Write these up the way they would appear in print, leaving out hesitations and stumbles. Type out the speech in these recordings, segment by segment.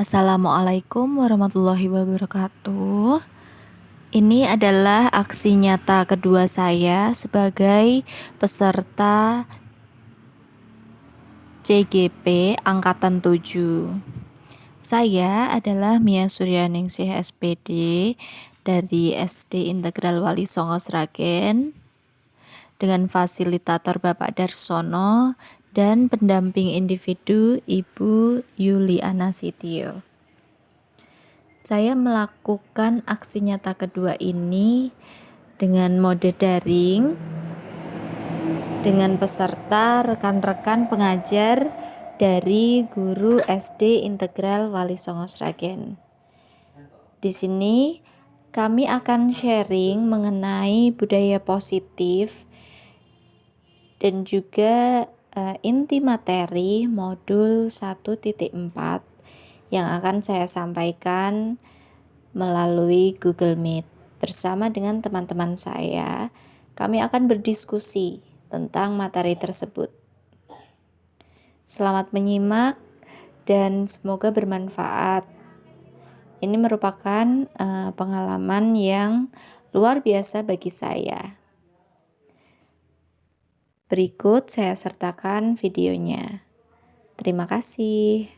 Assalamualaikum warahmatullahi wabarakatuh. Ini adalah aksi nyata kedua saya sebagai peserta CGP Angkatan 7. Saya adalah Mia Suryaningsih SPD dari SD Integral Wali Songo Sragen dengan fasilitator Bapak Darsono dan pendamping individu Ibu Yuliana Sitio. Saya melakukan aksi nyata kedua ini dengan mode daring dengan peserta rekan-rekan pengajar dari guru SD Integral Wali Songo Sragen. Di sini kami akan sharing mengenai budaya positif dan juga inti materi modul 1.4 yang akan saya sampaikan melalui Google Meet. Bersama dengan teman-teman saya, kami akan berdiskusi tentang materi tersebut. Selamat menyimak dan semoga bermanfaat. Ini merupakan pengalaman yang luar biasa bagi saya. Berikut saya sertakan videonya. Terima kasih.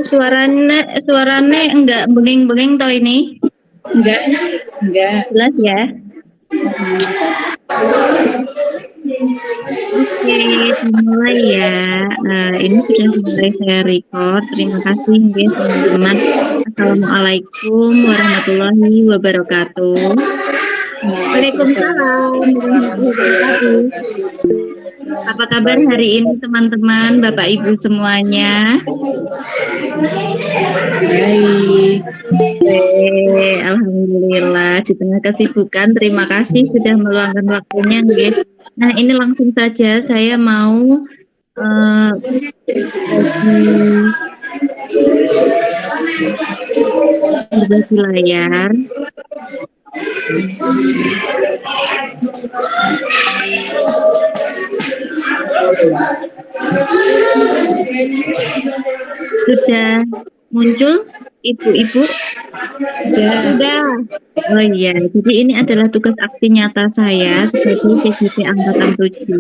suarane enggak bengeng-bengeng toh ini? Enggak. Jelas ya? Oke, dimulai ya. Ini sudah mulai saya record. Terima kasih ya teman-teman. Assalamualaikum warahmatullahi wabarakatuh. Waalaikumsalam warahmatullahi wabarakatuh. Apa kabar hari ini teman-teman, Bapak Ibu semuanya? Baik. Alhamdulillah di tengah kesibukan. Terima kasih sudah meluangkan waktunya, guys. Nah, ini langsung saja saya mau berbagi layar. Sudah muncul ibu-ibu? Sudah. Oh iya, jadi ini adalah tugas aksi nyata saya sebagai CGP Angkatan 7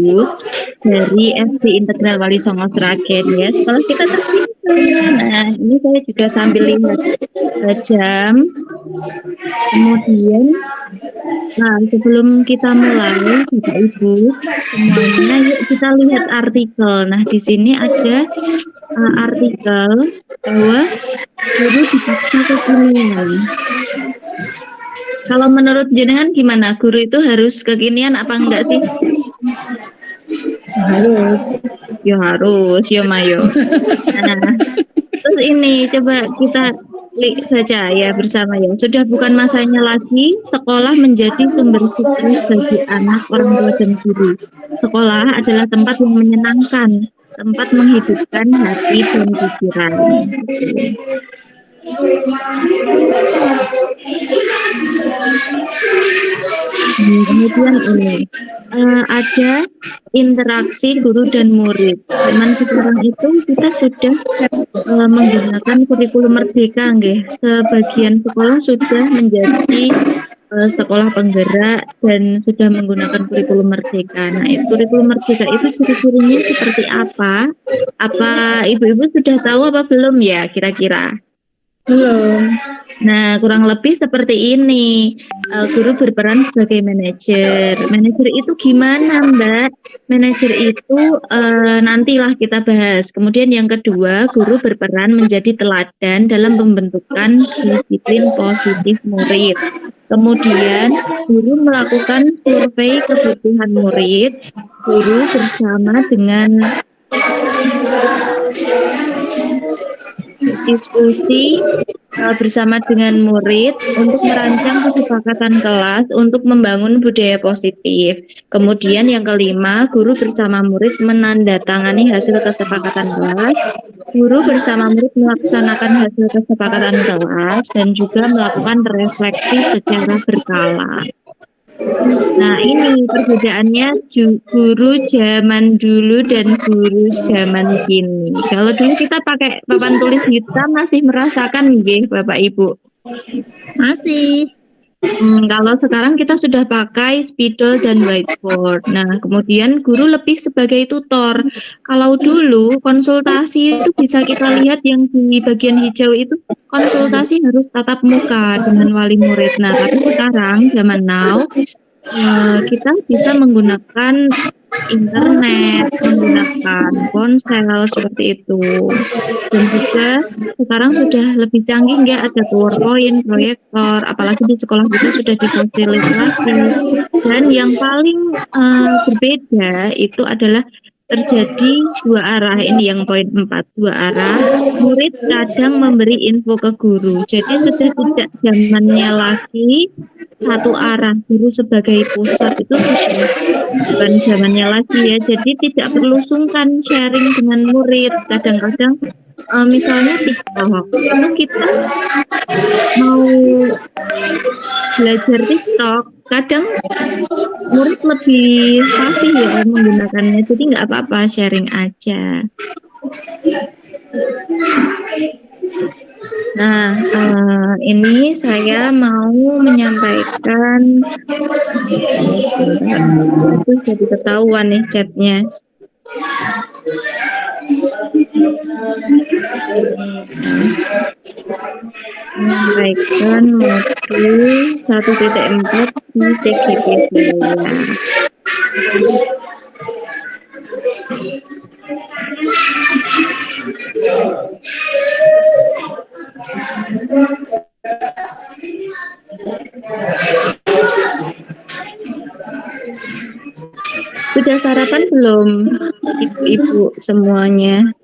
dari SD Integral Wali Songo Sragen ya. Sekolah kita tercinta. Nah, ini saya juga sambil lihat jam. Kemudian, nah sebelum kita mulai, Bapak Ibu semuanya, yuk kita lihat artikel. Nah, di sini ada artikel bahwa guru dipaksa kekinian. Kalau menurut jenengan gimana? Guru itu harus kekinian apa enggak sih? Harus. Ya harus, ya Mayo. Nah, terus ini coba kita klik saja ya bersama ya. Sudah bukan masanya lagi sekolah menjadi sumber stres bagi anak, orang tua dan guru. Sekolah adalah tempat yang menyenangkan, tempat menghidupkan hati dan pikiran. Kemudian ini ada interaksi guru dan murid. Zaman sekarang itu kita sudah menggunakan kurikulum merdeka, nggih. Sebagian sekolah sudah menjadi sekolah penggerak dan sudah menggunakan kurikulum merdeka. Nah, kurikulum merdeka itu ciri-cirinya seperti apa? Apa ibu-ibu sudah tahu apa belum ya kira-kira? Belum. Nah, kurang lebih seperti ini. Guru berperan sebagai manajer. Manajer itu gimana, Mbak? Manajer itu nantilah kita bahas. Kemudian yang kedua, guru berperan menjadi teladan dalam pembentukan disiplin positif murid. Kemudian, guru melakukan survei kebutuhan murid. Guru bersama dengan diskusi bersama dengan murid untuk merancang kesepakatan kelas untuk membangun budaya positif. Kemudian yang kelima, guru bersama murid menandatangani hasil kesepakatan kelas. Guru bersama murid melaksanakan hasil kesepakatan kelas dan juga melakukan refleksi secara berkala. Nah, ini perbedaannya guru zaman dulu dan guru zaman kini. Kalau dulu kita pakai papan tulis hitam masih merasakan nggih Bapak Ibu? Masih. Kalau sekarang kita sudah pakai spidol dan whiteboard. Nah, kemudian guru lebih sebagai tutor. Kalau dulu konsultasi itu bisa kita lihat yang di bagian hijau itu konsultasi harus tatap muka dengan wali murid. Nah, tapi sekarang zaman now kita bisa menggunakan internet, menggunakan ponsel seperti itu. Dan juga sekarang sudah lebih canggih nggak, ada PowerPoint, proyektor, apalagi di sekolah kita sudah difasilitasi. Dan yang paling berbeda itu adalah terjadi dua arah. Ini yang poin 4, dua arah. Murid kadang memberi info ke guru. Jadi sudah tidak zamannya lagi satu arah, guru sebagai pusat itu sudah bukan zamannya lagi ya. Jadi tidak perlu sungkan sharing dengan murid. Kadang-kadang misalnya TikTok itu kita mau belajar TikTok, kadang murid lebih fasih ya menggunakannya, jadi nggak apa-apa sharing aja. Nah, ini saya mau menyampaikan, itu jadi ketahuan nih chatnya. Menyampaikan modul 1.4 di TGP saya. Sudah sarapan belum ibu-ibu semuanya?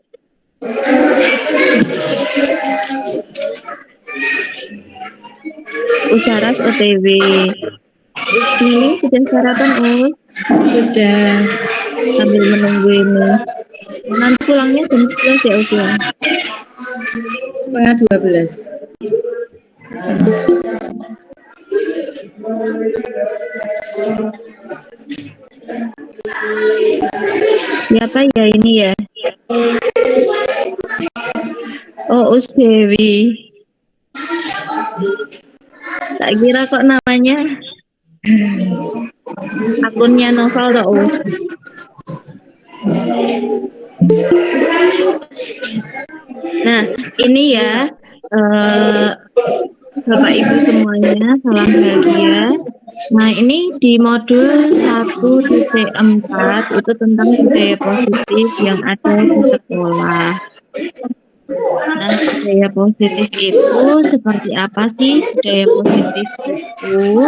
Usaras OTW. Ini sudah sarapan Sudah. sambil menunggu ini. Nanti pulangnya jam 11 ya udah. Setengah 12. Siapa ya ini ya? Oh, Dewi. Tak kira kok namanya akunnya Novel atau Us. Nah, ini ya Bapak Ibu semuanya, salam bahagia. Nah, ini di modul 1.4 itu tentang budaya positif yang ada di sekolah. Nah, budaya positif itu seperti apa sih budaya positif itu?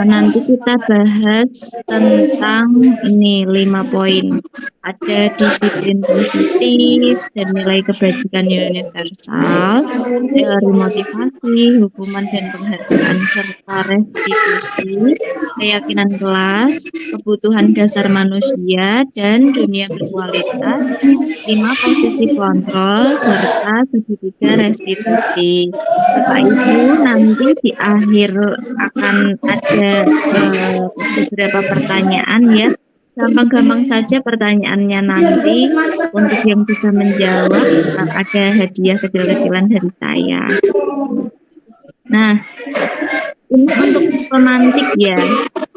Nanti kita bahas tentang ini 5 poin. Ada disiplin positif dan nilai kebajikan universal, teori motivasi, hukuman dan penghargaan serta restitusi, keyakinan kelas, kebutuhan dasar manusia dan dunia berkualitas, 5 posisi kontrol serta segitiga restitusi. Bapak Ibu nanti di akhir akan ada beberapa pertanyaan ya. Gampang-gampang saja pertanyaannya nanti. Untuk yang bisa menjawab ada hadiah kecil-kecilan dari saya. Nah, ini untuk pemantik ya.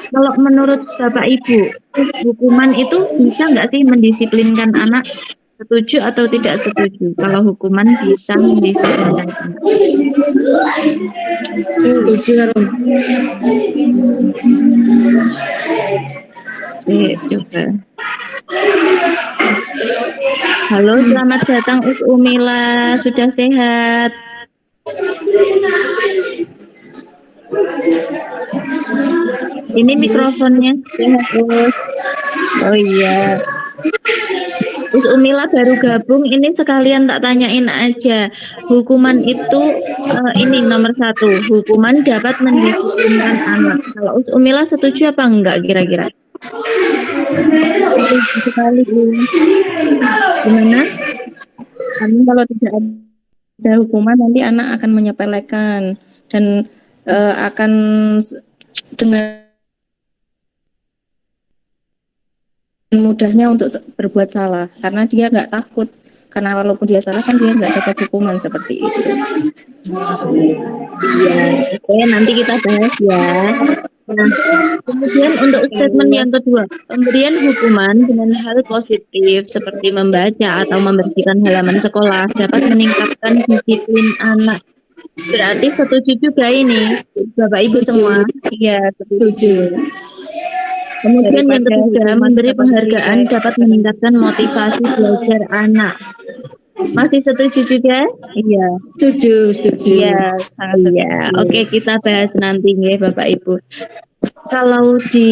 Kalau menurut Bapak Ibu, hukuman itu bisa nggak sih mendisiplinkan anak? Setuju atau tidak setuju kalau hukuman bisa mendisiplinkan anak? Setuju karo. Sip, coba. Halo, selamat datang Us Umila. Sudah sehat? Ini mikrofonnya sehat, Us. Oh iya. Us Umila baru gabung, ini sekalian tak tanyain aja. Hukuman itu ini nomor 1, hukuman dapat mendisiplinkan anak. Kalau Us Umila setuju apa enggak kira-kira? Setuju sekali. Gimana? Karena kalau tidak ada hukuman nanti anak akan menyepelekan dan akan dengan mudahnya untuk berbuat salah karena dia nggak takut, karena walaupun dia salah kan dia nggak dapat hukuman seperti itu. Iya, oke, nanti kita bahas ya. Nah, kemudian untuk statement yang kedua, pemberian hukuman dengan hal positif seperti membaca atau membersihkan halaman sekolah dapat meningkatkan disiplin anak. Berarti setuju juga ini, Bapak Ibu semua. Iya, setuju. Kemudian yang Daripada ketiga, hukuman memberi dapat penghargaan berikan. dapat meningkatkan motivasi belajar anak. Masih setuju juga? Iya, setuju. Iya, Sangat iya. setuju. Oke, kita bahas nanti ya Bapak Ibu. Kalau di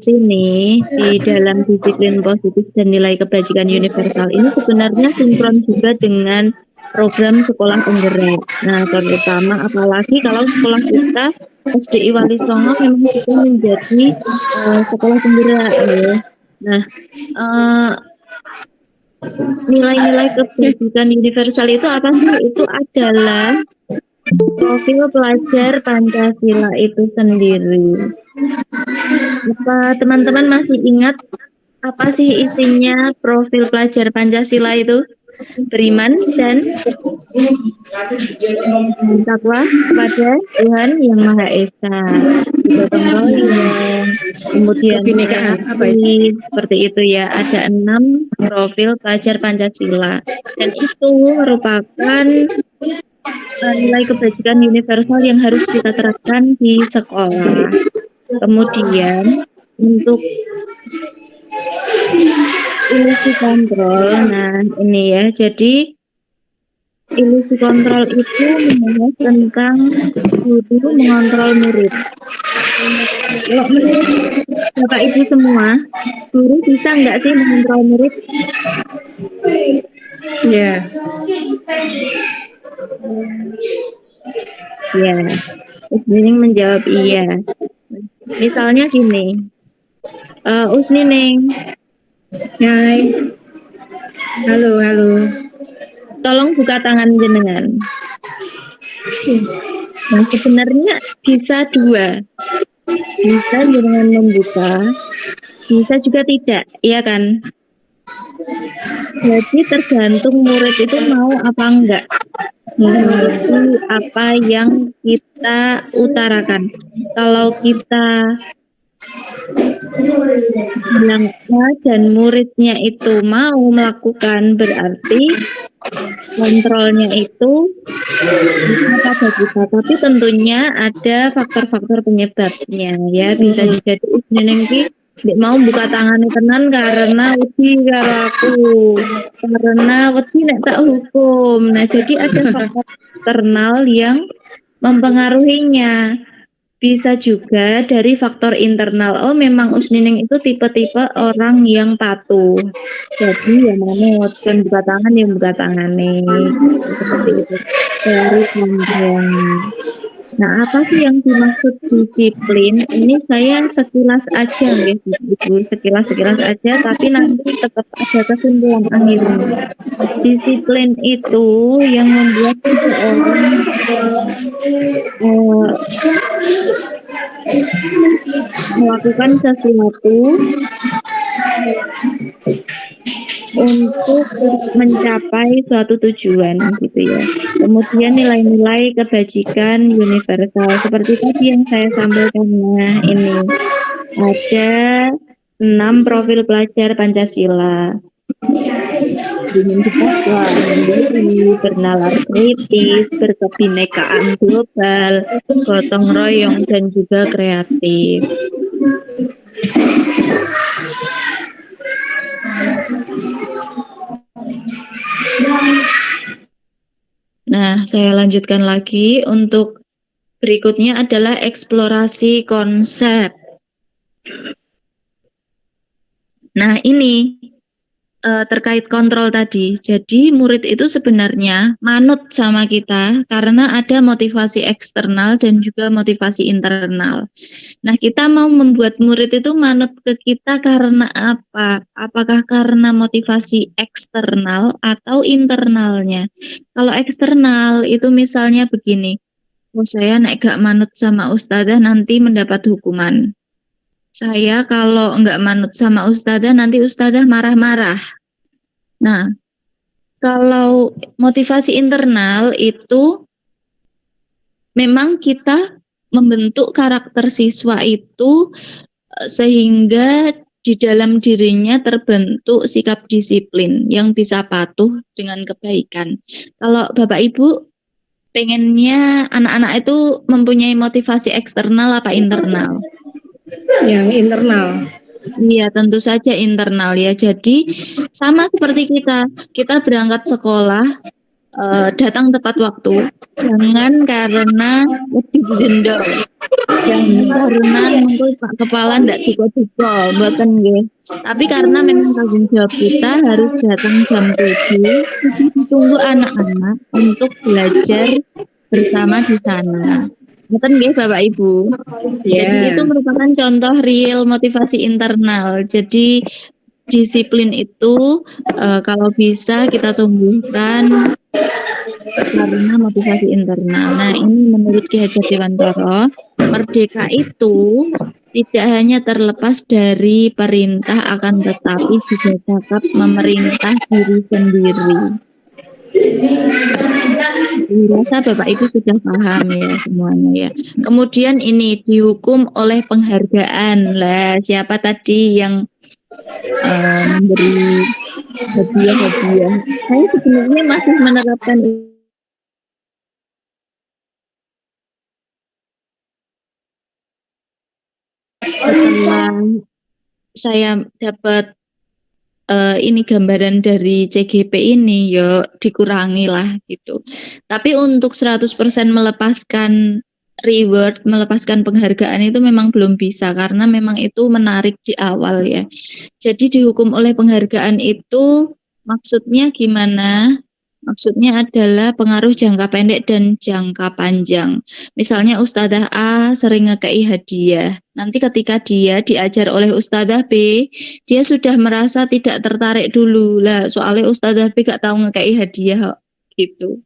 sini, di dalam disiplin positif dan nilai kebajikan universal ini sebenarnya sinkron juga dengan program sekolah penggerak. Nah, terutama apalagi kalau sekolah kita SDI Wali Songo memang juga menjadi sekolah penggerak ya. Nah, nilai-nilai kebajikan universal itu apa sih? Itu adalah profil pelajar Pancasila itu sendiri. Apa teman-teman masih ingat apa sih isinya profil pelajar Pancasila itu? Beriman dan bertakwa kepada Tuhan Yang Maha Esa, gotong royong, kemudian Kebinekaan, apa seperti itu ya. Ada 6 profil pelajar Pancasila dan itu merupakan nilai kebajikan universal yang harus kita terapkan di sekolah. Kemudian untuk ilusi kontrol, nah ini ya, jadi ilusi kontrol itu membahas tentang guru mengontrol murid. Kalau menurut Bapak Ibu semua, guru bisa nggak sih mengontrol murid? Iya. Ya, Usnining menjawab iya. Misalnya gini, Usnining, Hai. Halo. tolong buka tangan jenengan. Nah, sebenarnya bisa 2. Bisa jenengan membuka, bisa juga tidak, iya kan? Jadi tergantung murid itu mau apa enggak mengikuti apa yang kita utarakan. Kalau kita bilang A dan muridnya itu mau melakukan, berarti kontrolnya itu bisa pada kita, tapi tentunya ada faktor-faktor penyebabnya ya. Bisa jadi Neneng ki mau buka tangannya tenan karena wedi karo aku, karena wedi nek tak hukum. Nah, jadi ada faktor eksternal yang mempengaruhinya. Bisa juga dari faktor internal. Oh, memang Usnining itu tipe-tipe orang yang patuh. Jadi ya manut, kan buka tangan yang buka tangannya. Seperti itu. Dari kontrol. Nah, apa sih yang dimaksud disiplin? Ini saya sekilas aja guys, Ibu, sekilas aja, tapi nanti tetap ada kesimpulan akhirnya. Disiplin itu yang membuat seseorang melakukan sesuatu untuk mencapai suatu tujuan gitu ya. Kemudian nilai-nilai kebajikan universal seperti tadi yang saya sampaikan. Nah, ini ada 6 profil pelajar Pancasila. berbicara mandiri, bernalar kritis, berkebinekaan global, gotong royong, dan juga kreatif. Nah, saya lanjutkan lagi. Untuk berikutnya adalah eksplorasi konsep. Nah, ini terkait kontrol tadi. Jadi murid itu sebenarnya manut sama kita karena ada motivasi eksternal dan juga motivasi internal. Nah, kita mau membuat murid itu manut ke kita karena apa? Apakah karena motivasi eksternal atau internalnya? Kalau eksternal itu misalnya begini, oh saya nek gak manut sama ustadzah nanti mendapat hukuman. Saya kalau nggak manut sama ustadzah nanti ustadzah marah-marah. Nah, kalau motivasi internal itu memang kita membentuk karakter siswa itu sehingga di dalam dirinya terbentuk sikap disiplin yang bisa patuh dengan kebaikan. Kalau Bapak Ibu pengennya anak-anak itu mempunyai motivasi eksternal apa internal? Yang internal. Iya, tentu saja internal ya. Jadi sama seperti kita berangkat sekolah, datang tepat waktu. Jangan karena lebih didenda. Jangan karena mengko Pak Kepala ndak duga-duga, mboten nggih. Tapi karena memang tanggung jawab kita harus datang jam 7, kita ditunggu anak-anak untuk belajar bersama di sana. Mboten nggih Bapak Ibu. Jadi itu merupakan contoh real motivasi internal. Jadi disiplin itu kalau bisa kita tumbuhkan karena motivasi internal. Nah, ini menurut Ki Hajar Dewantara, merdeka itu tidak hanya terlepas dari perintah akan tetapi juga dapat memerintah diri sendiri. Rasa Bapak Ibu sudah paham ya semuanya ya. Kemudian ini dihukum oleh penghargaan. Lah, siapa tadi yang memberi hadiah-hadiah? Saya sebenarnya masih menerapkan setelah saya dapat ini gambaran dari CGP ini ya dikurangi lah gitu. Tapi untuk 100% melepaskan reward, melepaskan penghargaan itu memang belum bisa karena memang itu menarik di awal ya. Jadi dihukum oleh penghargaan itu maksudnya gimana? Maksudnya adalah pengaruh jangka pendek dan jangka panjang. Misalnya Ustadzah A sering ngekei hadiah. Nanti ketika dia diajar oleh Ustadzah B, dia sudah merasa tidak tertarik dulu. Lah, soalnya Ustadzah B gak tahu ngekei hadiah gitu.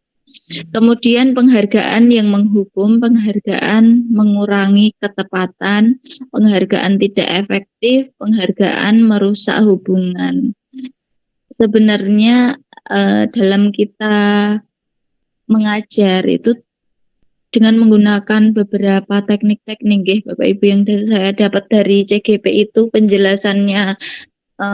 Kemudian penghargaan yang menghukum, penghargaan mengurangi ketepatan, penghargaan tidak efektif, penghargaan merusak hubungan. Sebenarnya dalam kita mengajar itu dengan menggunakan beberapa teknik-teknik Bapak Ibu yang saya dapat dari CGP itu penjelasannya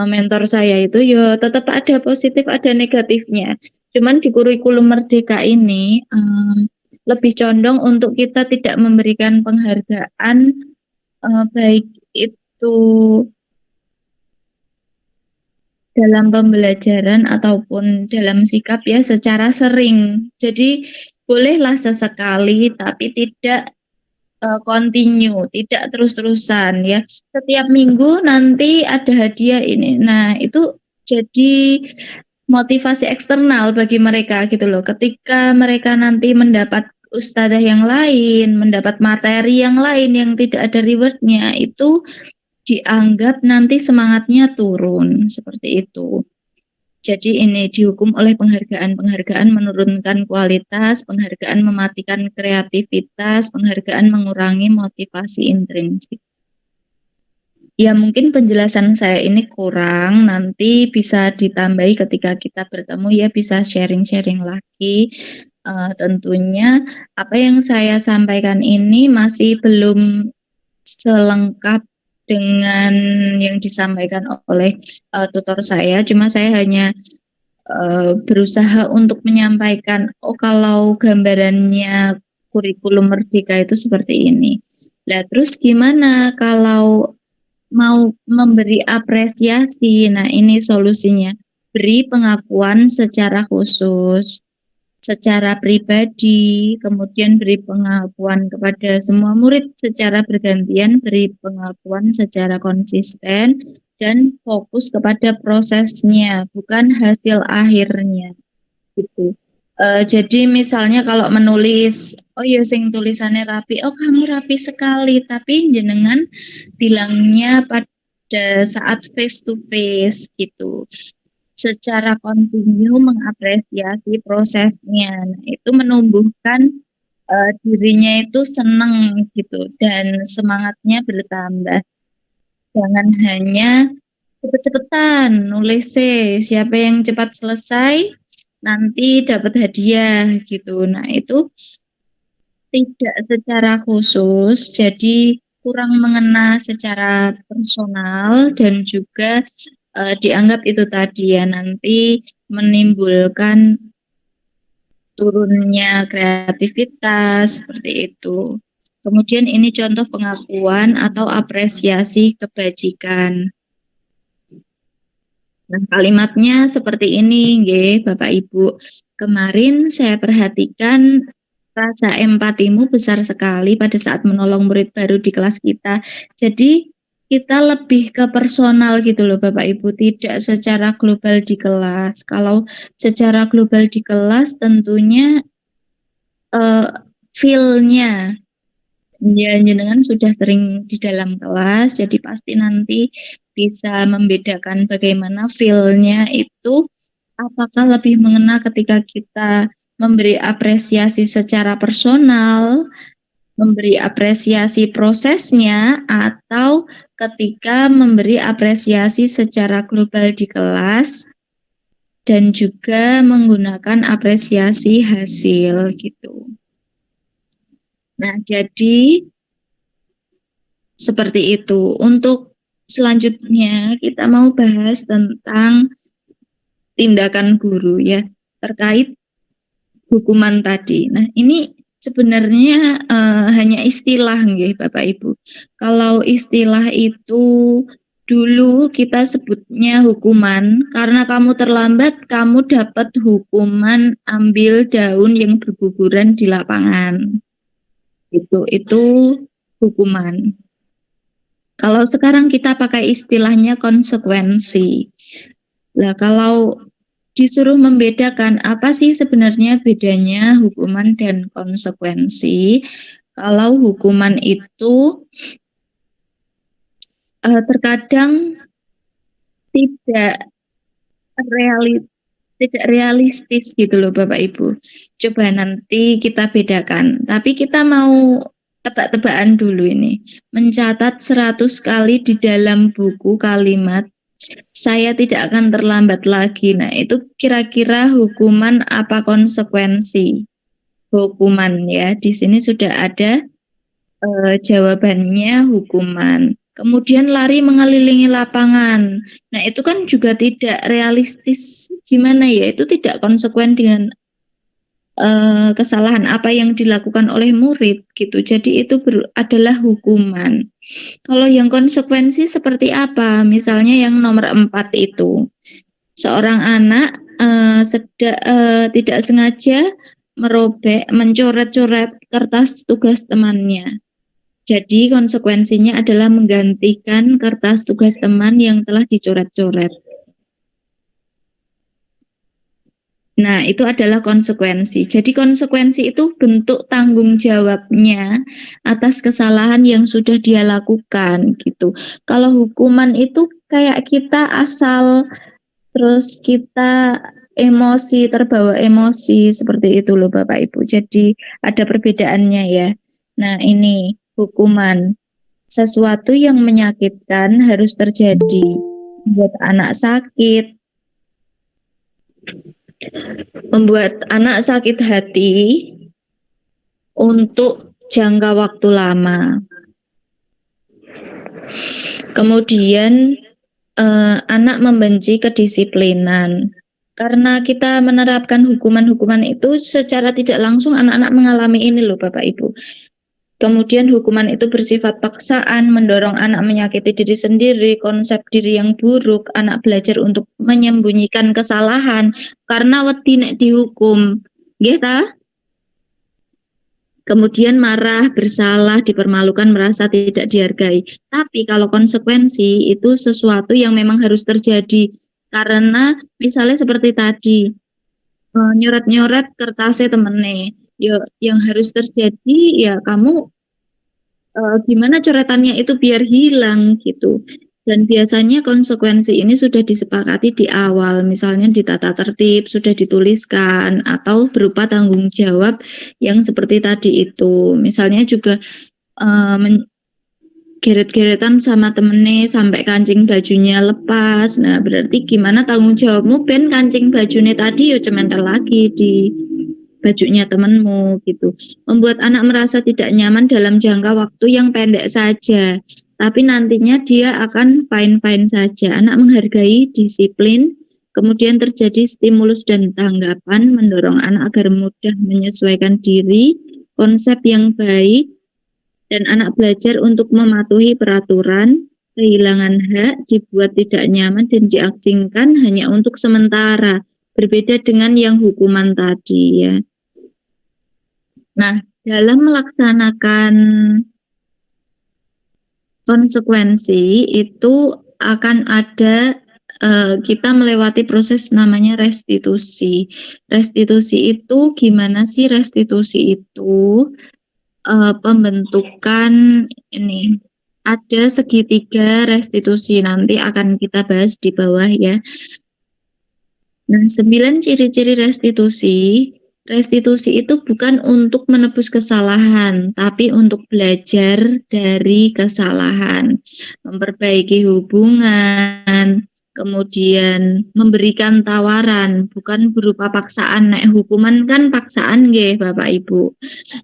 mentor saya itu ya tetap ada positif ada negatifnya. Cuman di kurikulum Merdeka ini lebih condong untuk kita tidak memberikan penghargaan baik itu dalam pembelajaran ataupun dalam sikap ya secara sering. Jadi bolehlah sesekali tapi tidak continue, tidak terus-terusan ya. Setiap minggu nanti ada hadiah ini. Nah, itu jadi motivasi eksternal bagi mereka gitu loh. Ketika mereka nanti mendapat ustadzah yang lain, mendapat materi yang lain yang tidak ada rewardnya, itu dianggap nanti semangatnya turun seperti itu. Jadi ini dihukum oleh penghargaan. Penghargaan menurunkan kualitas, penghargaan mematikan kreativitas, penghargaan mengurangi motivasi intrinsik. Ya mungkin penjelasan saya ini kurang, nanti bisa ditambahi ketika kita bertemu ya, bisa sharing-sharing lagi. Tentunya apa yang saya sampaikan ini masih belum selengkap dengan yang disampaikan oleh tutor saya, cuma saya hanya berusaha untuk menyampaikan, oh kalau gambarannya kurikulum merdeka itu seperti ini. Lah terus gimana kalau mau memberi apresiasi? Nah, ini solusinya. Beri pengakuan secara khusus, secara pribadi, kemudian beri pengakuan kepada semua murid secara bergantian, beri pengakuan secara konsisten, dan fokus kepada prosesnya, bukan hasil akhirnya. Gitu. Jadi misalnya kalau menulis, oh ya sing tulisannya rapi, oh kamu rapi sekali, tapi jenengan bilangnya pada saat face to face gitu. Secara kontinu mengapresiasi prosesnya. Nah, itu menumbuhkan dirinya itu senang gitu dan semangatnya bertambah. Jangan hanya cepet-cepetan nulis siapa yang cepat selesai nanti dapat hadiah gitu. Nah, itu tidak secara khusus, jadi kurang mengena secara personal dan juga dianggap itu tadi ya nanti menimbulkan turunnya kreativitas seperti itu. Kemudian ini contoh pengakuan atau apresiasi kebajikan. Nah, kalimatnya seperti ini, nggih, Bapak Ibu. Kemarin saya perhatikan rasa empatimu besar sekali pada saat menolong murid baru di kelas kita. Jadi kita lebih ke personal gitu loh Bapak Ibu, tidak secara global di kelas. Kalau secara global di kelas tentunya feel-nya ya jenengan sudah sering di dalam kelas, jadi pasti nanti bisa membedakan bagaimana feel-nya itu apakah lebih mengena ketika kita memberi apresiasi secara personal, memberi apresiasi prosesnya, atau ketika memberi apresiasi secara global di kelas dan juga menggunakan apresiasi hasil gitu. Nah, jadi seperti itu. Untuk selanjutnya kita mau bahas tentang tindakan guru ya terkait hukuman tadi. Nah, ini sebenarnya hanya istilah nggih Bapak Ibu. Kalau istilah itu dulu kita sebutnya hukuman karena kamu terlambat kamu dapat hukuman ambil daun yang berguguran di lapangan. Itu hukuman. Kalau sekarang kita pakai istilahnya konsekuensi. Nah, kalau disuruh membedakan apa sih sebenarnya bedanya hukuman dan konsekuensi? Kalau hukuman itu terkadang tidak tidak realistis gitu loh Bapak Ibu. Coba nanti kita bedakan. Tapi kita mau tebak-tebakan dulu ini. Mencatat 100 kali di dalam buku kalimat saya tidak akan terlambat lagi. Nah, itu kira-kira hukuman apa konsekuensi? Hukuman ya. Di sini sudah ada jawabannya hukuman. Kemudian lari mengelilingi lapangan. Nah, itu kan juga tidak realistis. Gimana ya? Itu tidak konsekuen dengan kesalahan apa yang dilakukan oleh murid gitu. Jadi itu adalah hukuman. Kalau yang konsekuensi seperti apa? Misalnya yang nomor 4 itu. Seorang anak tidak sengaja mencoret-coret kertas tugas temannya. Jadi konsekuensinya adalah menggantikan kertas tugas teman yang telah dicoret-coret. Nah, itu adalah konsekuensi. Jadi konsekuensi itu bentuk tanggung jawabnya atas kesalahan yang sudah dia lakukan gitu. Kalau hukuman itu kayak kita asal terus kita emosi, terbawa emosi seperti itu loh Bapak Ibu. Jadi ada perbedaannya ya. Nah, ini hukuman. Sesuatu yang menyakitkan harus terjadi. Buat anak sakit, membuat anak sakit hati untuk jangka waktu lama. Kemudian anak membenci kedisiplinan. Karena kita menerapkan hukuman-hukuman itu secara tidak langsung anak-anak mengalami ini loh Bapak Ibu. Kemudian hukuman itu bersifat paksaan, mendorong anak menyakiti diri sendiri, konsep diri yang buruk, anak belajar untuk menyembunyikan kesalahan karena wedi nek dihukum. Nggih ta? Kemudian marah, bersalah, dipermalukan, merasa tidak dihargai. Tapi kalau konsekuensi itu sesuatu yang memang harus terjadi. Karena misalnya seperti tadi, nyoret-nyoret kertasnya temene. Ya, yang harus terjadi ya kamu gimana coretannya itu biar hilang gitu. Dan biasanya konsekuensi ini sudah disepakati di awal, misalnya di tata tertib sudah dituliskan atau berupa tanggung jawab yang seperti tadi itu. Misalnya juga geret-geretan sama temennya sampai kancing bajunya lepas. Nah, berarti gimana tanggung jawabmu ben kancing bajunya tadi yo cementel lagi di bajunya temenmu gitu. Membuat anak merasa tidak nyaman dalam jangka waktu yang pendek saja. Tapi nantinya dia akan fine-fine saja. Anak menghargai disiplin, kemudian terjadi stimulus dan tanggapan, mendorong anak agar mudah menyesuaikan diri, konsep yang baik, dan anak belajar untuk mematuhi peraturan, kehilangan hak, dibuat tidak nyaman dan diasingkan hanya untuk sementara. Berbeda dengan yang hukuman tadi ya. Nah, dalam melaksanakan konsekuensi itu akan ada kita melewati proses namanya restitusi. Restitusi itu gimana sih restitusi itu? Pembentukan ini ada segitiga restitusi, nanti akan kita bahas di bawah ya. Nah, 9 ciri-ciri restitusi. Restitusi itu bukan untuk menebus kesalahan, tapi untuk belajar dari kesalahan, memperbaiki hubungan, kemudian memberikan tawaran, bukan berupa paksaan. Nek hukuman kan paksaan nggih Bapak Ibu.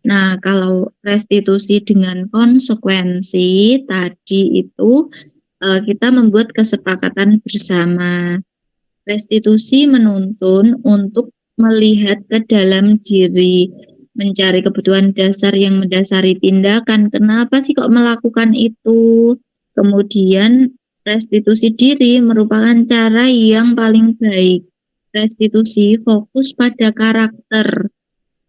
Nah, kalau restitusi dengan konsekuensi tadi itu kita membuat kesepakatan bersama. Restitusi menuntun untuk melihat ke dalam diri, mencari kebutuhan dasar yang mendasari tindakan. Kenapa sih kok melakukan itu? Kemudian restitusi diri merupakan cara yang paling baik. Restitusi fokus pada karakter.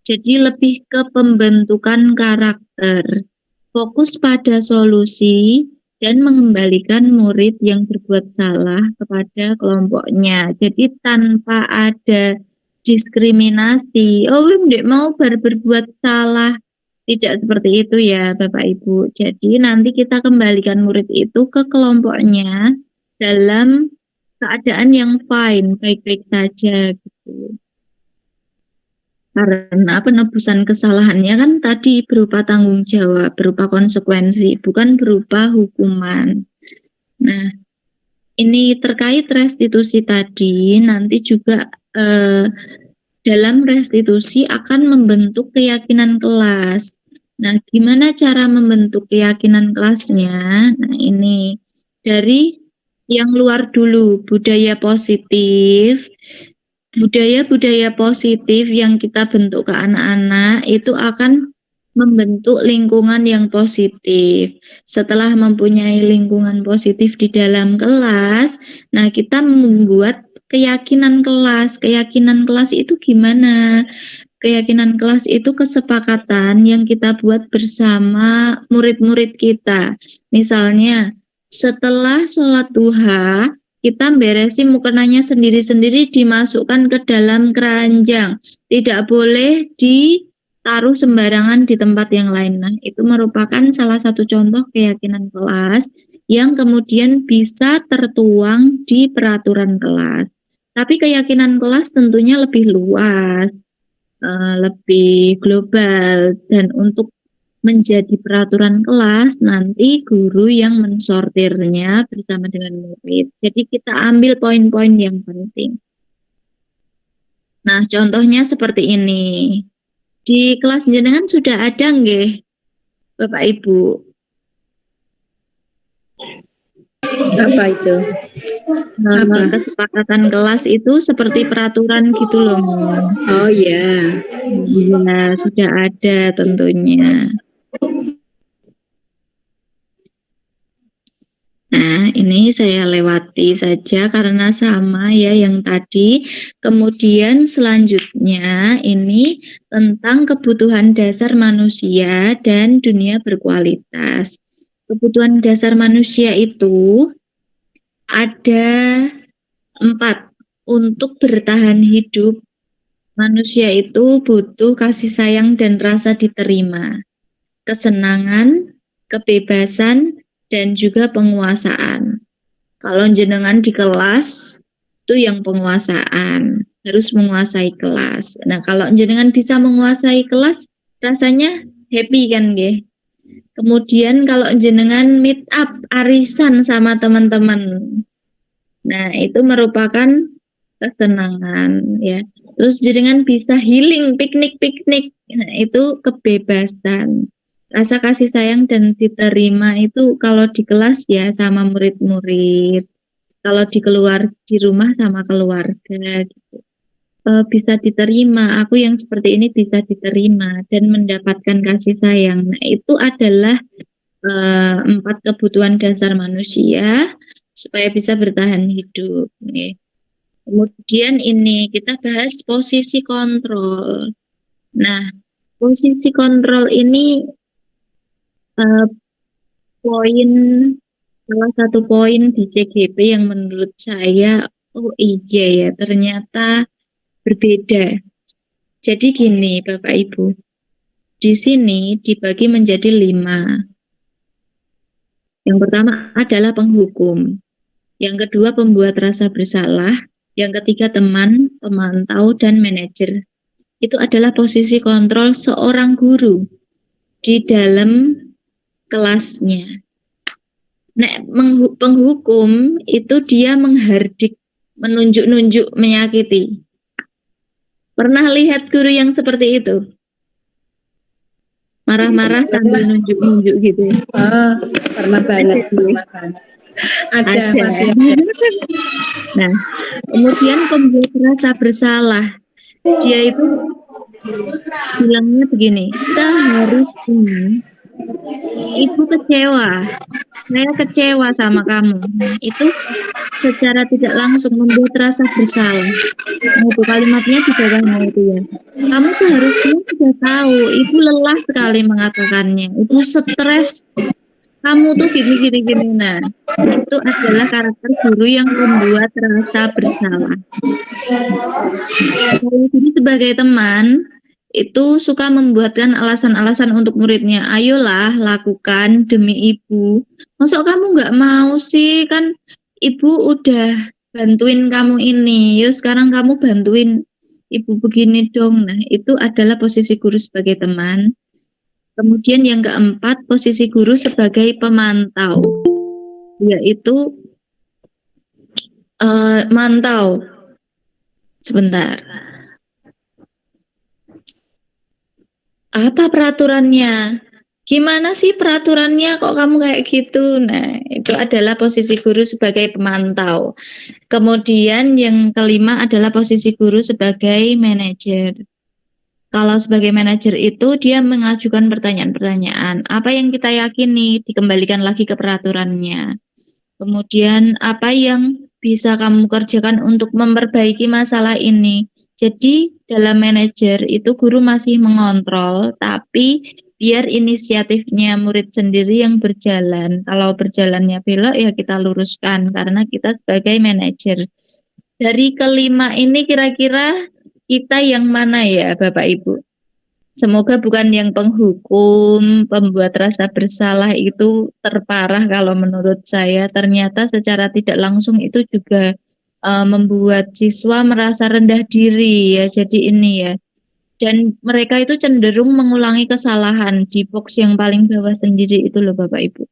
Jadi lebih ke pembentukan karakter, fokus pada solusi, dan mengembalikan murid yang berbuat salah kepada kelompoknya. Jadi tanpa ada diskriminasi, oh ndek mau berbuat salah. Tidak seperti itu ya Bapak Ibu. Jadi nanti kita kembalikan murid itu ke kelompoknya dalam keadaan yang fine, baik-baik saja gitu. Karena penebusan kesalahannya kan tadi berupa tanggung jawab, berupa konsekuensi, bukan berupa hukuman. Nah, ini terkait restitusi tadi, nanti juga dalam restitusi akan membentuk keyakinan kelas. Nah, gimana cara membentuk keyakinan kelasnya? Nah, ini dari yang luar dulu, budaya positif. Budaya-budaya positif yang kita bentuk ke anak-anak itu akan membentuk lingkungan yang positif. Setelah mempunyai lingkungan positif di dalam kelas, nah kita membuat keyakinan kelas. Keyakinan kelas itu gimana? Keyakinan kelas itu kesepakatan yang kita buat bersama murid-murid kita. Misalnya, setelah sholat duha, kita beresin mukenanya sendiri-sendiri dimasukkan ke dalam keranjang. Tidak boleh ditaruh sembarangan di tempat yang lain. Nah, itu merupakan salah satu contoh keyakinan kelas yang kemudian bisa tertuang di peraturan kelas. Tapi keyakinan kelas tentunya lebih luas, lebih global, dan untuk menjadi peraturan kelas, nanti guru yang mensortirnya bersama dengan murid. Jadi kita ambil poin-poin yang penting. Nah, contohnya seperti ini. Di kelas jenengan sudah ada nggih, Bapak Ibu? Apa itu? Apa? Kesepakatan kelas itu seperti peraturan gitu loh, Mon. Oh ya. Ya, sudah ada tentunya. Nah, ini saya lewati saja karena sama ya yang tadi. Kemudian selanjutnya ini tentang kebutuhan dasar manusia dan dunia berkualitas. Kebutuhan dasar manusia itu ada 4. Untuk bertahan hidup, manusia itu butuh kasih sayang dan rasa diterima, kesenangan, kebebasan, dan juga penguasaan. Kalau jenengan di kelas, itu yang penguasaan, harus menguasai kelas. Nah, kalau jenengan bisa menguasai kelas, rasanya happy kan, nggih? Kemudian kalau jenengan meet up arisan sama teman-teman, nah itu merupakan kesenangan ya. Terus jenengan bisa healing, piknik-piknik, nah itu kebebasan. Rasa kasih sayang dan diterima itu kalau di kelas ya sama murid-murid, kalau di rumah sama keluarga gitu. Bisa diterima, aku yang seperti ini bisa diterima dan mendapatkan kasih sayang. Nah, itu adalah 4 kebutuhan dasar manusia supaya bisa bertahan hidup. Nih. Kemudian ini kita bahas posisi kontrol. Nah, posisi kontrol ini poin salah satu poin di CGP yang menurut saya oh iya ya ternyata berbeda. Jadi gini Bapak Ibu, di sini dibagi menjadi 5. Yang pertama adalah penghukum, yang kedua pembuat rasa bersalah, yang ketiga teman, pemantau, dan manajer. Itu adalah posisi kontrol seorang guru di dalam kelasnya. Nah, penghukum itu dia menghardik, menunjuk-nunjuk, menyakiti. Pernah lihat guru yang seperti itu? Marah-marah sambil nunjuk-nunjuk gitu ya? Oh, pernah banget. Ada. Masih ada. Nah, kemudian pembuat rasa bersalah. Dia itu bilangnya begini, seharusnya ibu kecewa, saya kecewa sama kamu. Itu secara tidak langsung membuat rasa bersalah. Nah, itu kalimatnya di bawahnya itu ya. Kamu seharusnya sudah tahu, ibu lelah sekali mengatakannya. Ibu stres. Kamu tuh gini. Nah, itu adalah karakter guru yang membuat rasa bersalah. Jadi sebagai teman, itu suka membuatkan alasan-alasan untuk muridnya. Ayolah, lakukan demi ibu. Masuk kamu nggak mau sih? Kan ibu udah bantuin kamu ini. Yuk sekarang kamu bantuin ibu begini dong. Nah, itu adalah posisi guru sebagai teman. Kemudian yang keempat, posisi guru sebagai pemantau, yaitu mantau. Sebentar. Apa peraturannya? Gimana sih peraturannya kok kamu kayak gitu? Nah, itu adalah posisi guru sebagai pemantau. Kemudian yang kelima adalah posisi guru sebagai manajer. Kalau sebagai manajer itu dia mengajukan pertanyaan-pertanyaan. Apa yang kita yakini dikembalikan lagi ke peraturannya. Kemudian apa yang bisa kamu kerjakan untuk memperbaiki masalah ini. Jadi dalam manajer itu guru masih mengontrol, tapi biar inisiatifnya murid sendiri yang berjalan. Kalau berjalannya belok ya kita luruskan karena kita sebagai manajer. Dari kelima ini kira-kira kita yang mana ya Bapak Ibu? Semoga bukan yang penghukum, pembuat rasa bersalah itu terparah kalau menurut saya. Ternyata secara tidak langsung itu juga membuat siswa merasa rendah diri ya. Jadi ini ya. Dan mereka itu cenderung mengulangi kesalahan di box yang paling bawah sendiri itu loh Bapak Ibu.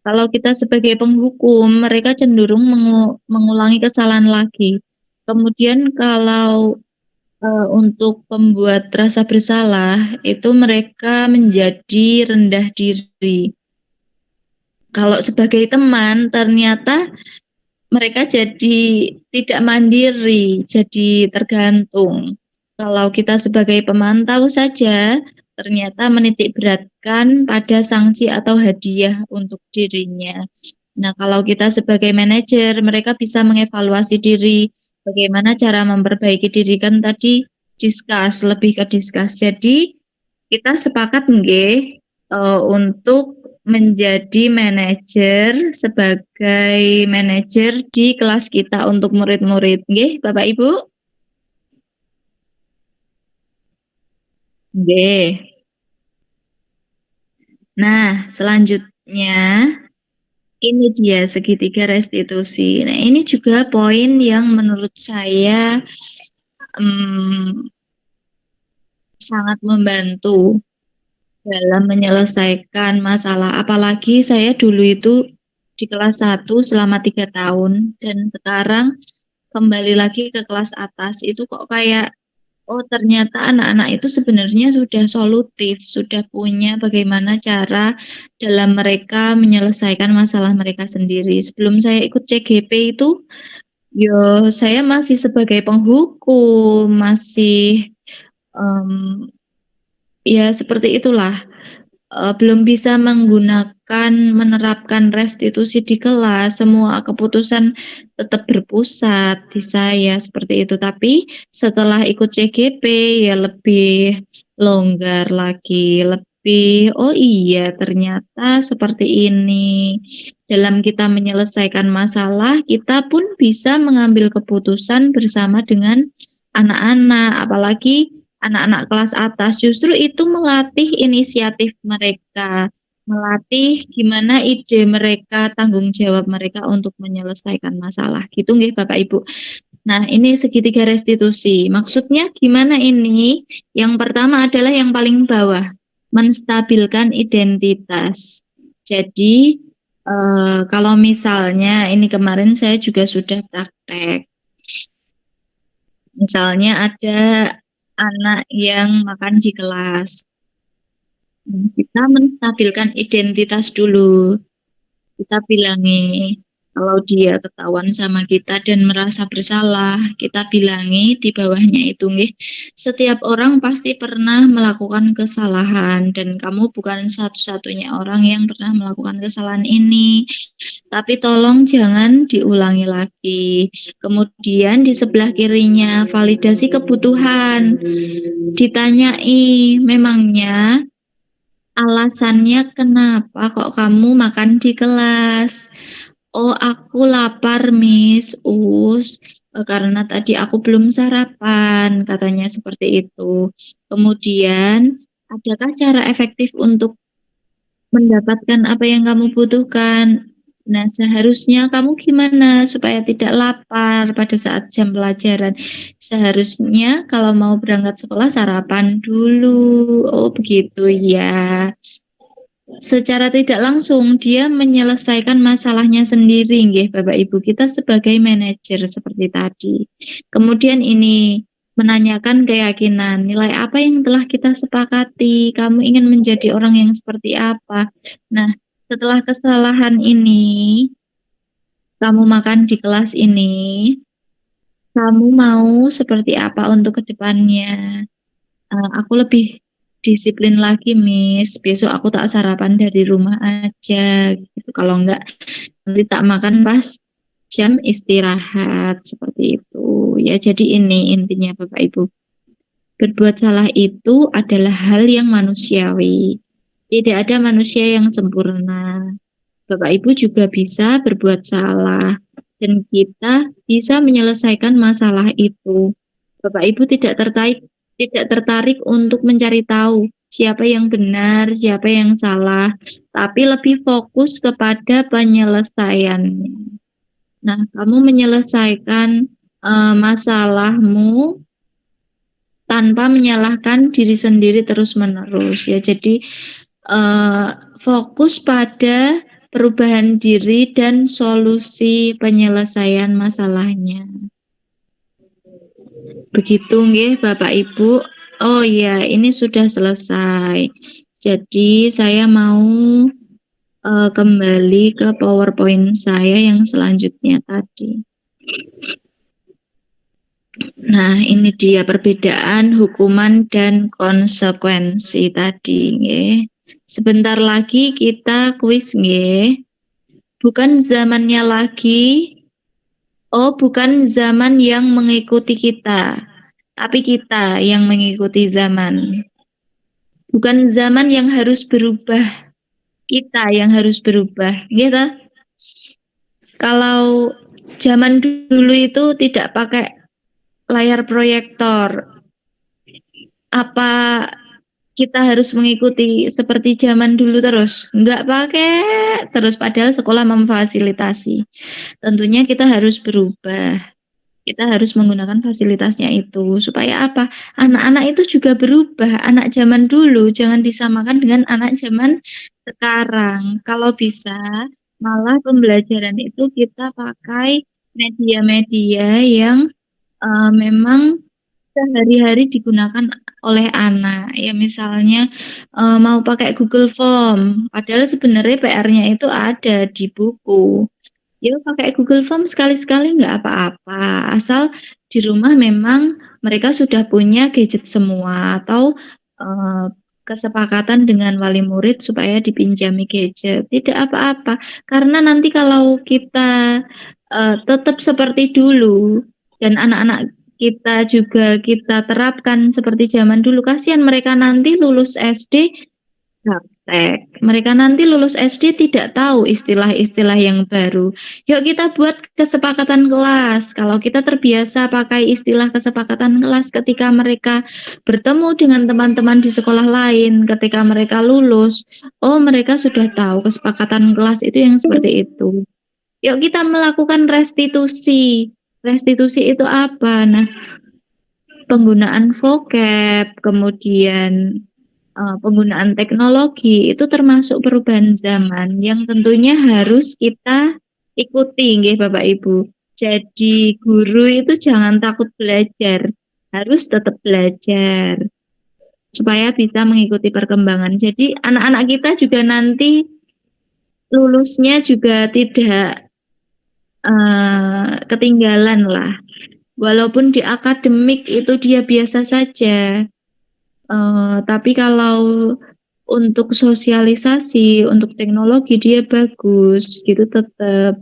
Kalau kita sebagai penghukum, mereka cenderung mengulangi kesalahan lagi. Kemudian kalau untuk pembuat rasa bersalah itu mereka menjadi rendah diri. Kalau sebagai teman ternyata mereka jadi tidak mandiri, jadi tergantung. Kalau kita sebagai pemantau saja, ternyata menitik beratkan pada sanksi atau hadiah untuk dirinya. Nah, kalau kita sebagai manajer, mereka bisa mengevaluasi diri, bagaimana cara memperbaiki diri kan tadi discuss, lebih ke discuss. Jadi, kita sepakat nggih untuk menjadi manajer sebagai manajer di kelas kita untuk murid-murid nggih, Bapak Ibu? Nggih. Nah, selanjutnya ini dia segitiga restitusi. Nah, ini juga poin yang menurut saya sangat membantu dalam menyelesaikan masalah. Apalagi saya dulu itu di kelas 1 selama 3 tahun dan sekarang kembali lagi ke kelas atas itu kok kayak oh ternyata anak-anak itu sebenarnya sudah solutif, sudah punya bagaimana cara dalam mereka menyelesaikan masalah mereka sendiri. Sebelum saya ikut CGP itu, saya masih sebagai penghukum, masih ya seperti itulah. Belum bisa menerapkan restitusi di kelas, semua keputusan tetap berpusat di saya seperti itu. Tapi setelah ikut CGP ya lebih longgar lagi, lebih oh iya ternyata seperti ini. Dalam kita menyelesaikan masalah, kita pun bisa mengambil keputusan bersama dengan anak-anak, apalagi anak-anak kelas atas justru itu melatih inisiatif mereka, melatih gimana ide mereka, tanggung jawab mereka untuk menyelesaikan masalah. Gitu nggih Bapak Ibu. Nah, ini segitiga restitusi. Maksudnya gimana ini? Yang pertama adalah yang paling bawah, menstabilkan identitas. Jadi kalau misalnya ini kemarin saya juga sudah praktek. Misalnya ada anak yang makan di kelas. Kita menstabilkan identitas dulu. Kita bilangi kalau dia ketahuan sama kita dan merasa bersalah, kita bilangi di bawahnya itu nggih. Setiap orang pasti pernah melakukan kesalahan dan kamu bukan satu-satunya orang yang pernah melakukan kesalahan ini. Tapi tolong jangan diulangi lagi. Kemudian di sebelah kirinya validasi kebutuhan. Ditanyai memangnya alasannya kenapa kok kamu makan di kelas? Oh, aku lapar, Miss Us, karena tadi aku belum sarapan, katanya seperti itu. Kemudian, adakah cara efektif untuk mendapatkan apa yang kamu butuhkan? Nah, seharusnya kamu gimana supaya tidak lapar pada saat jam pelajaran? Seharusnya kalau mau berangkat sekolah sarapan dulu. Oh, begitu ya. Secara tidak langsung dia menyelesaikan masalahnya sendiri nggih Bapak Ibu. Kita sebagai manajer seperti tadi. Kemudian ini menanyakan keyakinan, nilai apa yang telah kita sepakati, kamu ingin menjadi orang yang seperti apa. Nah, setelah kesalahan ini, kamu makan di kelas ini, kamu mau seperti apa untuk kedepannya? Aku lebih disiplin lagi, Miss. Besok aku tak sarapan dari rumah aja, gitu. Kalau enggak, nanti tak makan pas jam istirahat, seperti itu. Ya, jadi ini intinya Bapak Ibu. Berbuat salah itu adalah hal yang manusiawi. Tidak ada manusia yang sempurna. Bapak Ibu juga bisa berbuat salah. Dan kita bisa menyelesaikan masalah itu. Bapak Ibu tidak tertarik untuk mencari tahu siapa yang benar, siapa yang salah, tapi lebih fokus kepada penyelesaiannya. Nah, kamu menyelesaikan masalahmu tanpa menyalahkan diri sendiri terus-menerus ya. Jadi fokus pada perubahan diri dan solusi penyelesaian masalahnya. Begitu nggih Bapak Ibu. Oh iya, ini sudah selesai. Jadi saya mau kembali ke PowerPoint saya yang selanjutnya tadi. Nah, ini dia perbedaan hukuman dan konsekuensi tadi, nggih. Sebentar lagi kita kuis, nggih. Bukan zamannya lagi. Bukan zaman yang mengikuti kita, tapi kita yang mengikuti zaman. Bukan zaman yang harus berubah, kita yang harus berubah, gitu. Kalau zaman dulu itu tidak pakai layar proyektor, apa kita harus mengikuti seperti zaman dulu terus? Enggak pakai terus, padahal sekolah memfasilitasi. Tentunya kita harus berubah. Kita harus menggunakan fasilitasnya itu. Supaya apa? Anak-anak itu juga berubah. Anak zaman dulu jangan disamakan dengan anak zaman sekarang. Kalau bisa, malah pembelajaran itu kita pakai media-media yang memang sehari-hari digunakan oleh anak. Ya misalnya mau pakai Google Form, padahal sebenarnya PR-nya itu ada di buku. Ya pakai Google Form sekali-sekali nggak apa-apa, asal di rumah memang mereka sudah punya gadget semua atau kesepakatan dengan wali murid supaya dipinjami gadget. Tidak apa-apa, karena nanti kalau kita tetap seperti dulu dan anak-anak kita juga kita terapkan seperti zaman dulu, kasihan mereka nanti lulus SD praktek. Mereka nanti lulus SD tidak tahu istilah-istilah yang baru. Yuk kita buat kesepakatan kelas. Kalau kita terbiasa pakai istilah kesepakatan kelas ketika mereka bertemu dengan teman-teman di sekolah lain, ketika mereka lulus, mereka sudah tahu kesepakatan kelas itu yang seperti itu. Yuk kita melakukan restitusi. Restitusi itu apa? Nah, penggunaan vocab, kemudian penggunaan teknologi itu termasuk perubahan zaman yang tentunya harus kita ikuti, nggih Bapak Ibu. Jadi guru itu jangan takut belajar, harus tetap belajar supaya bisa mengikuti perkembangan. Jadi anak-anak kita juga nanti lulusnya juga tidak ketinggalan lah. Walaupun di akademik itu dia biasa saja, tapi kalau untuk sosialisasi, untuk teknologi dia bagus, gitu tetap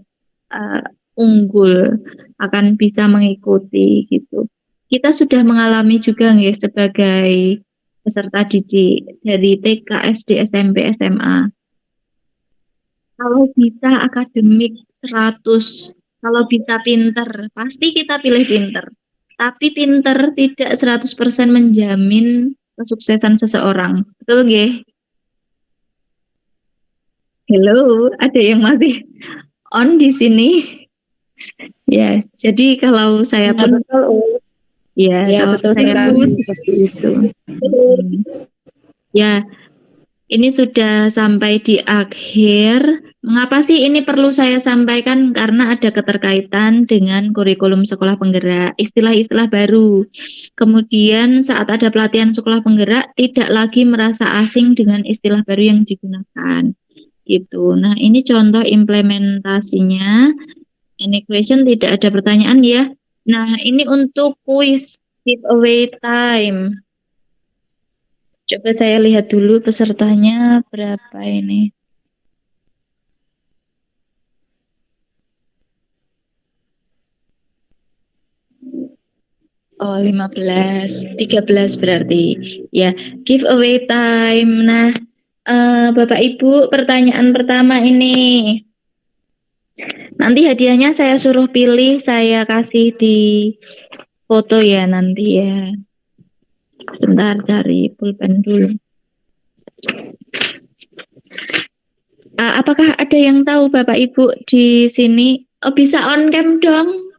unggul, akan bisa mengikuti gitu. Kita sudah mengalami juga nggih sebagai peserta didik dari TK, SD, SMP, SMA. Kalau bisa akademik 100, kalau bisa pinter, pasti kita pilih pinter. Tapi pinter tidak 100% menjamin kesuksesan seseorang. Betul nggih? Hello, ada yang masih on di sini? Ya, jadi kalau saya pun ya, Ya, kalau betul saya sekali. pun seperti itu. Ya, ini sudah sampai di akhir. Mengapa sih ini perlu saya sampaikan? Karena ada keterkaitan dengan kurikulum sekolah penggerak, istilah-istilah baru. Kemudian saat ada pelatihan sekolah penggerak, tidak lagi merasa asing dengan istilah baru yang digunakan. Gitu. Nah, ini contoh implementasinya. Any question? Tidak ada pertanyaan ya. Nah, ini untuk quiz giveaway time. Coba saya lihat dulu pesertanya berapa ini. Oh, 15, 13 berarti. Ya, giveaway time. Nah, Bapak Ibu, pertanyaan pertama ini. Nanti hadiahnya saya suruh pilih, saya kasih di foto ya nanti ya. Sebentar cari pulpen dulu. Apakah ada yang tahu Bapak Ibu di sini? Oh, bisa on cam dong.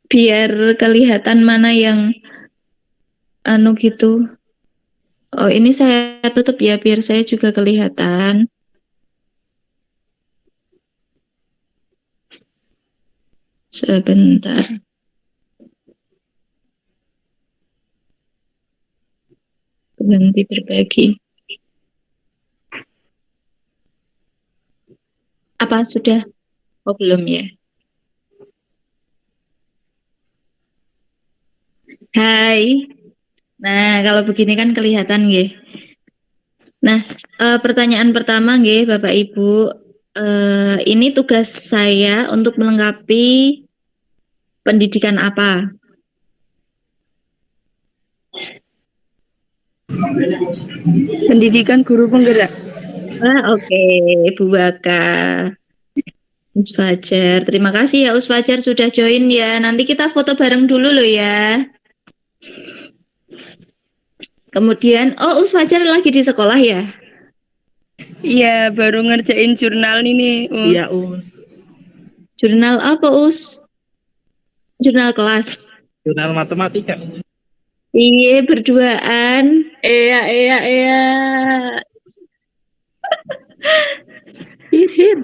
Biar kelihatan mana yang gitu. Oh, ini saya tutup ya biar saya juga kelihatan. Sebentar. Berhenti berbagi. Apa sudah? Oh, belum ya. Hai. Nah, kalau begini kan kelihatan nggih. Nah, pertanyaan pertama nggih Bapak Ibu, ini tugas saya untuk melengkapi pendidikan apa? Pendidikan guru penggerak. Oke, Bu Baka. Fajar, terima kasih ya Fajar sudah join ya. Nanti kita foto bareng dulu loh ya. Kemudian, Fajar lagi di sekolah ya? Iya, baru ngerjain jurnal ini, Us. Iya, Jurnal apa, Jurnal kelas. jurnal matematika. Iya, berduaan. Iya. Hit.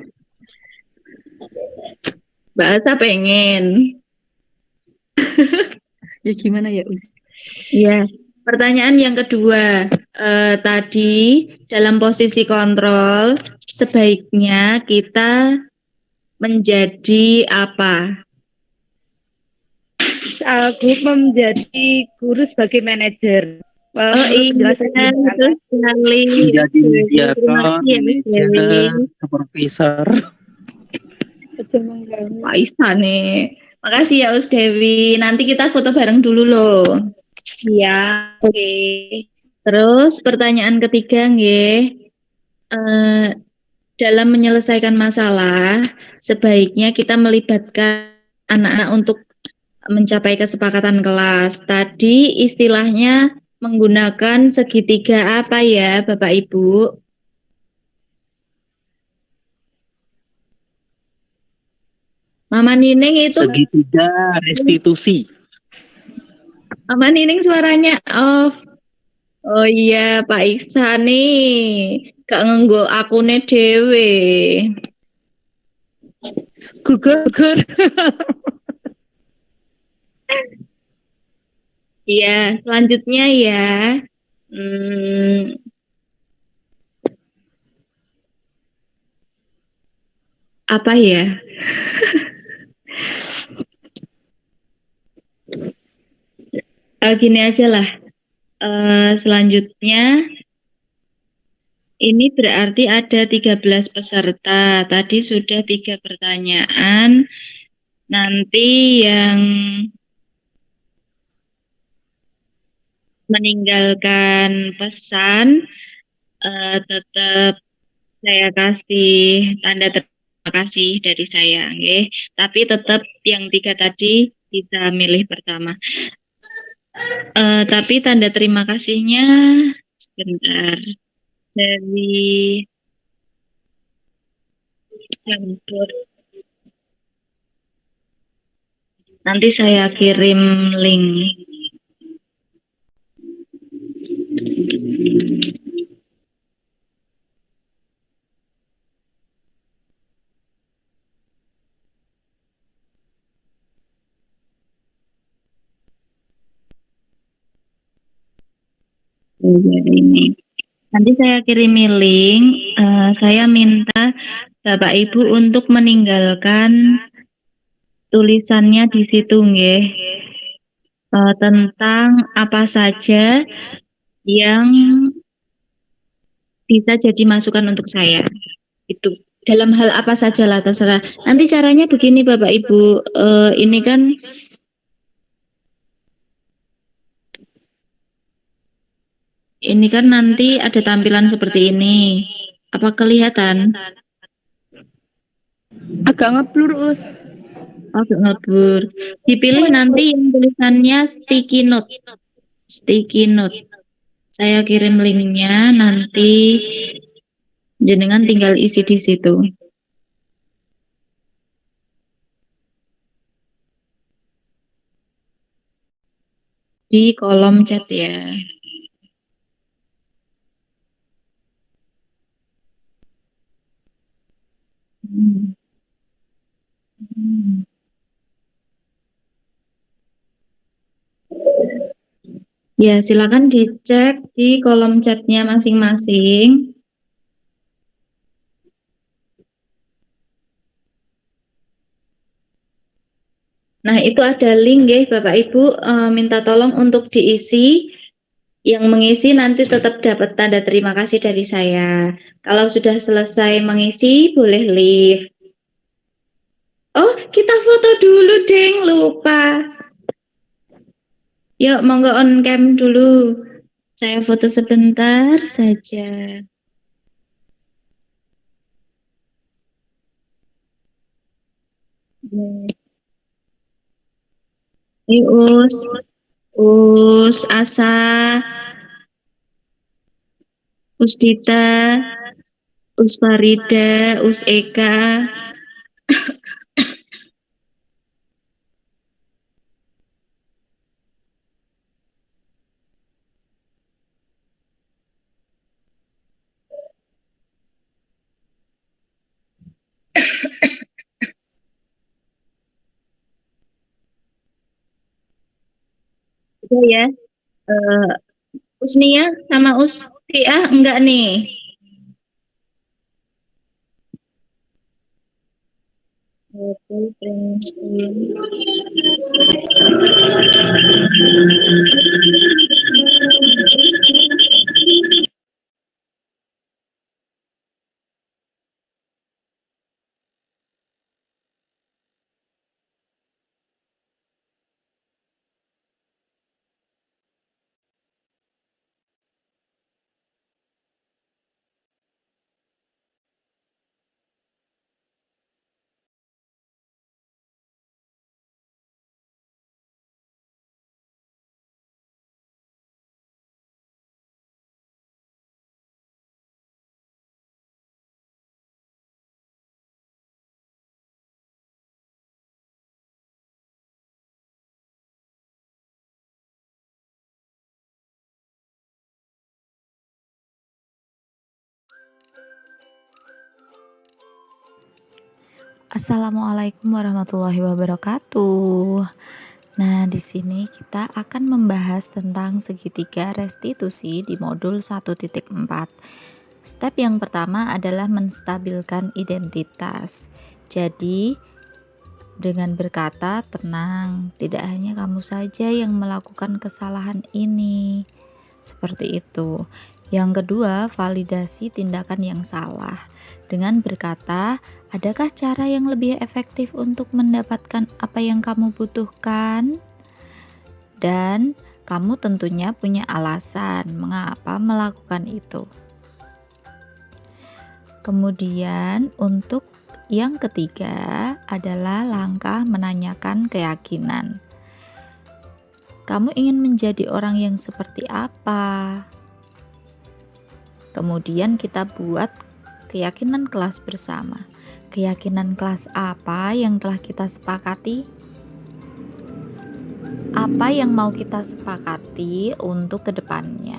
Bahasa pengen. Ya gimana ya, Us? Iya. Pertanyaan yang kedua, tadi dalam posisi kontrol, sebaiknya kita menjadi apa? Aku menjadi guru sebagai manajer. Iya, betul sekali. Menjadi mediator, Terima kasih ya, Mas Dewi. manajer, supervisor. Pak Isa nih. Makasih ya Us Dewi. Nanti kita foto bareng dulu loh. Iya, oke. Terus pertanyaan ketiga nggih. Dalam menyelesaikan masalah, sebaiknya kita melibatkan anak-anak untuk mencapai kesepakatan kelas. Tadi istilahnya menggunakan segitiga apa ya, Bapak Ibu? Mama Nining itu Segitiga restitusi. Mama Nining suaranya off. Oh iya, Pak Iksan nih. Gak ngenggo akune dhewe. Gugur. Iya, selanjutnya ya. Apa ya? Gini aja lah. Selanjutnya, ini berarti ada 13 peserta. Tadi sudah 3 pertanyaan. Nanti yang meninggalkan pesan, tetap saya kasih tanda terima kasih dari saya, nggih. Tapi tetap yang 3 tadi bisa milih pertama. Tapi tanda terima kasihnya sebentar dari Jamboard. Nanti saya kirim link. Ini. Nanti saya kirimi link. Saya minta Bapak Ibu untuk meninggalkan tulisannya di situ, nggih. Tentang apa saja yang bisa jadi masukan untuk saya. Itu dalam hal apa saja lah, terserah. Nanti caranya begini Bapak Ibu. Ini kan nanti ada tampilan seperti ini. Apa kelihatan? Agak ngeblur, Us. Agak ngeblur. Dipilih nanti yang tulisannya sticky note. Sticky note. Saya kirim linknya, nanti jenengan tinggal isi di situ. Di kolom chat ya. Ya, silakan dicek di kolom chatnya masing-masing. Nah, itu ada link ya, Bapak Ibu, minta tolong untuk diisi. Yang mengisi nanti tetap dapat tanda terima kasih dari saya. Kalau sudah selesai mengisi, boleh leave. Oh, kita foto dulu, Deng, lupa. Yuk, monggo on cam dulu. Saya foto sebentar saja. Ini Us Asa, Usdita, Us Farida, Us Eka. Udah ya. Usnia sama Tia enggak nih? Oke, Assalamualaikum warahmatullahi wabarakatuh. Nah, di sini kita akan membahas tentang segitiga restitusi di modul 1.4. Step yang pertama adalah menstabilkan identitas. Jadi, dengan berkata tenang, tidak hanya kamu saja yang melakukan kesalahan ini. Seperti itu. Yang kedua, validasi tindakan yang salah. Dengan berkata, adakah cara yang lebih efektif untuk mendapatkan apa yang kamu butuhkan? Dan kamu tentunya punya alasan mengapa melakukan itu. Kemudian untuk yang ketiga adalah langkah menanyakan keyakinan. Kamu ingin menjadi orang yang seperti apa? Kemudian kita buat keyakinan kelas bersama. Keyakinan kelas apa yang telah kita sepakati? Apa yang mau kita sepakati untuk kedepannya?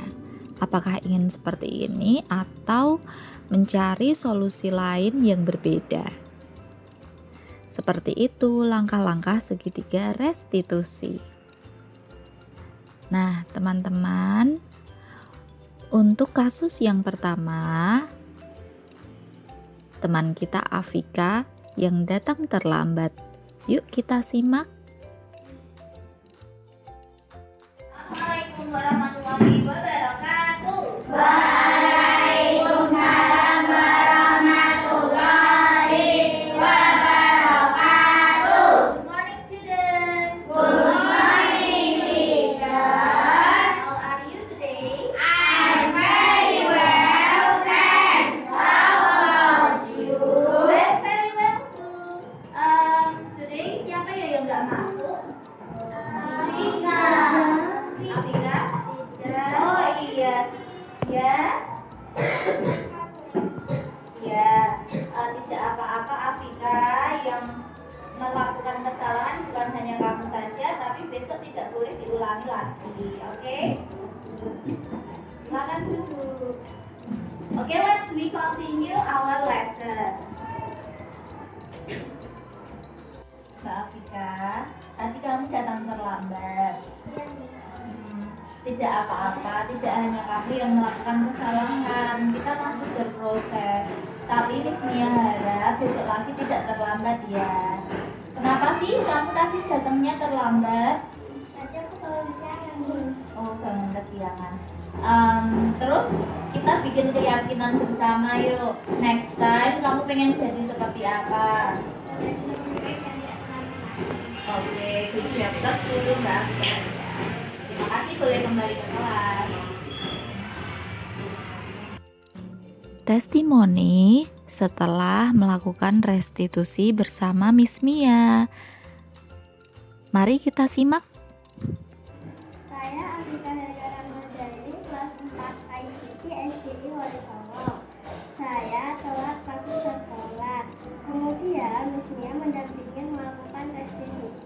Apakah ingin seperti ini atau mencari solusi lain yang berbeda? Seperti itu langkah-langkah segitiga restitusi. Nah, teman-teman, untuk kasus yang pertama, teman kita Afika yang datang terlambat. Yuk kita simak. Assalamualaikum warahmatullahi wabarakatuh. Good morning, students. Good morning, teacher. How are you today? I'm very well, thanks. How about you? I'm very well too. Today siapa ya yang nggak masuk? Afika. Afika? Oh iya. Ya. Ya. Tidak apa-apa Afika yang melakukan kesalahan bukan hanya kamu saja, tapi besok tidak boleh diulangi lagi. Oke? Silakan dulu. Oke, let's we continue our lesson. Mbak Afika, tadi kamu datang terlambat. Tidak apa-apa, tidak hanya kamu yang melakukan kesalahan. Kita masih berproses. Tapi Miss Mia harap besok lagi tidak terlambat ya. Kenapa Kenapa sih kamu tadi datangnya terlambat? Tadi aku kalau kesiangan. Oh, jangan kesiangan. Terus kita bikin keyakinan bersama yuk. Next time kamu pengen jadi seperti apa? Oke, good job. Tes dulu Mbak. Terima kasih, boleh kembali ke kelas. Testimoni setelah melakukan restitusi bersama Miss Mia. Mari kita simak. Saya Andika Hergara Mardani, kelas 4 ICT SDI Wonosobo. Saya telat masuk sekolah. Kemudian Miss Mia mendampingi melakukan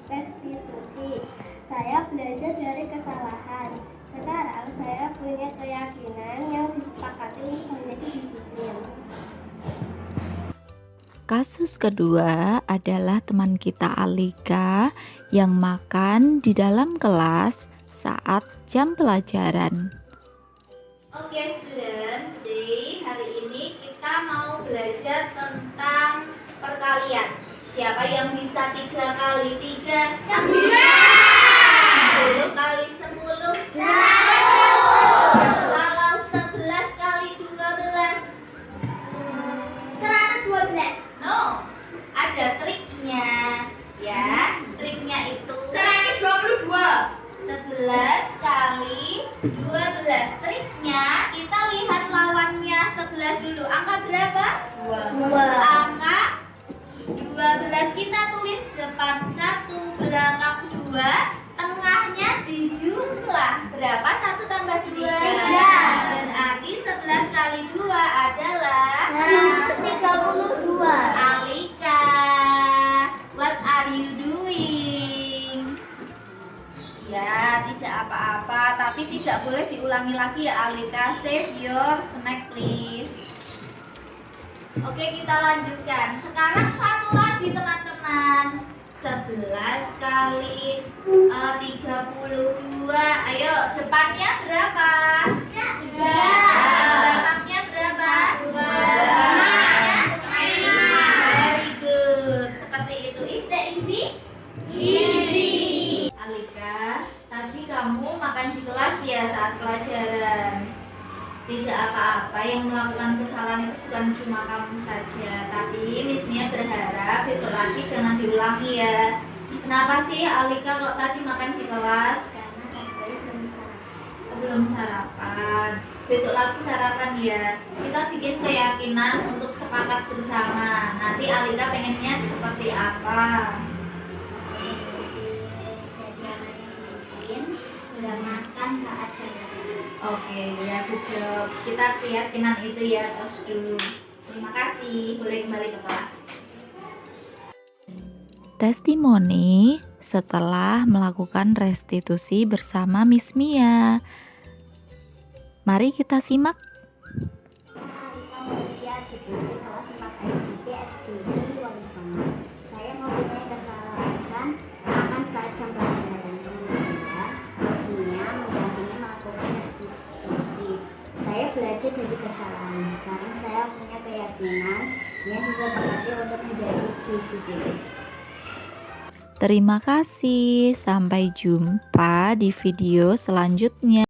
restitusi. Saya belajar dari kesalahan. Sekarang saya punya keyakinan yang disepakati menjadi disiplin. Kasus kedua adalah teman kita Alika yang makan di dalam kelas saat jam pelajaran. Oke student, today hari ini kita mau belajar tentang perkalian. Siapa yang bisa 3 kali 3? 10 kali 10? 100. Kalau 11 kali 12? 112. No, ada triknya. Ya, triknya itu 122. 11 kali 12. Triknya kita lihat lawannya 11 dulu. Angka berapa? 2. Angka 12 kita tulis depan 1, belakang 2, tengahnya dijumlah. Berapa 1 tambah 2? 3. Berarti 11 kali 2 adalah 132. Alika, what are you doing? Ya, tidak apa-apa, tapi tidak boleh diulangi lagi ya Alika. Save your snack please. Oke, kita lanjutkan. Sekarang satu lagi teman-teman. 11 kali 32. Ayo, depannya berapa? 3. Belakangnya berapa? 2. Very good. Seperti itu. Is that easy? Easy. Alika, tadi kamu makan di kelas ya saat pelajaran. Tidak apa-apa, yang melakukan kesalahan itu bukan cuma kamu saja, tapi Miss Mia berharap besok lagi jangan diulangi ya. Kenapa sih Alika kok tadi makan di kelas? Belum sarapan. Besok lagi sarapan ya. Kita bikin keyakinan untuk sepakat bersama. Nanti Alika pengennya seperti apa? Udah makan saat jalan. Oke, ya good job. Kita keyakinan itu ya, tos dulu. Terima kasih, boleh kembali ke kelas. Testimoni setelah melakukan restitusi bersama Miss Mia. Mari kita simak. Kemudian di kelas 4 ICT SDI Wonosobo. Saya mempunyai kesalahan makan saat jam pelajaran. Kemudian mendampingi melakukan restitusi. Saya belajar dari kesalahan. Sekarang saya punya keyakinan yang disepakati untuk menjadi disiplin. Terima kasih. Sampai jumpa di video selanjutnya.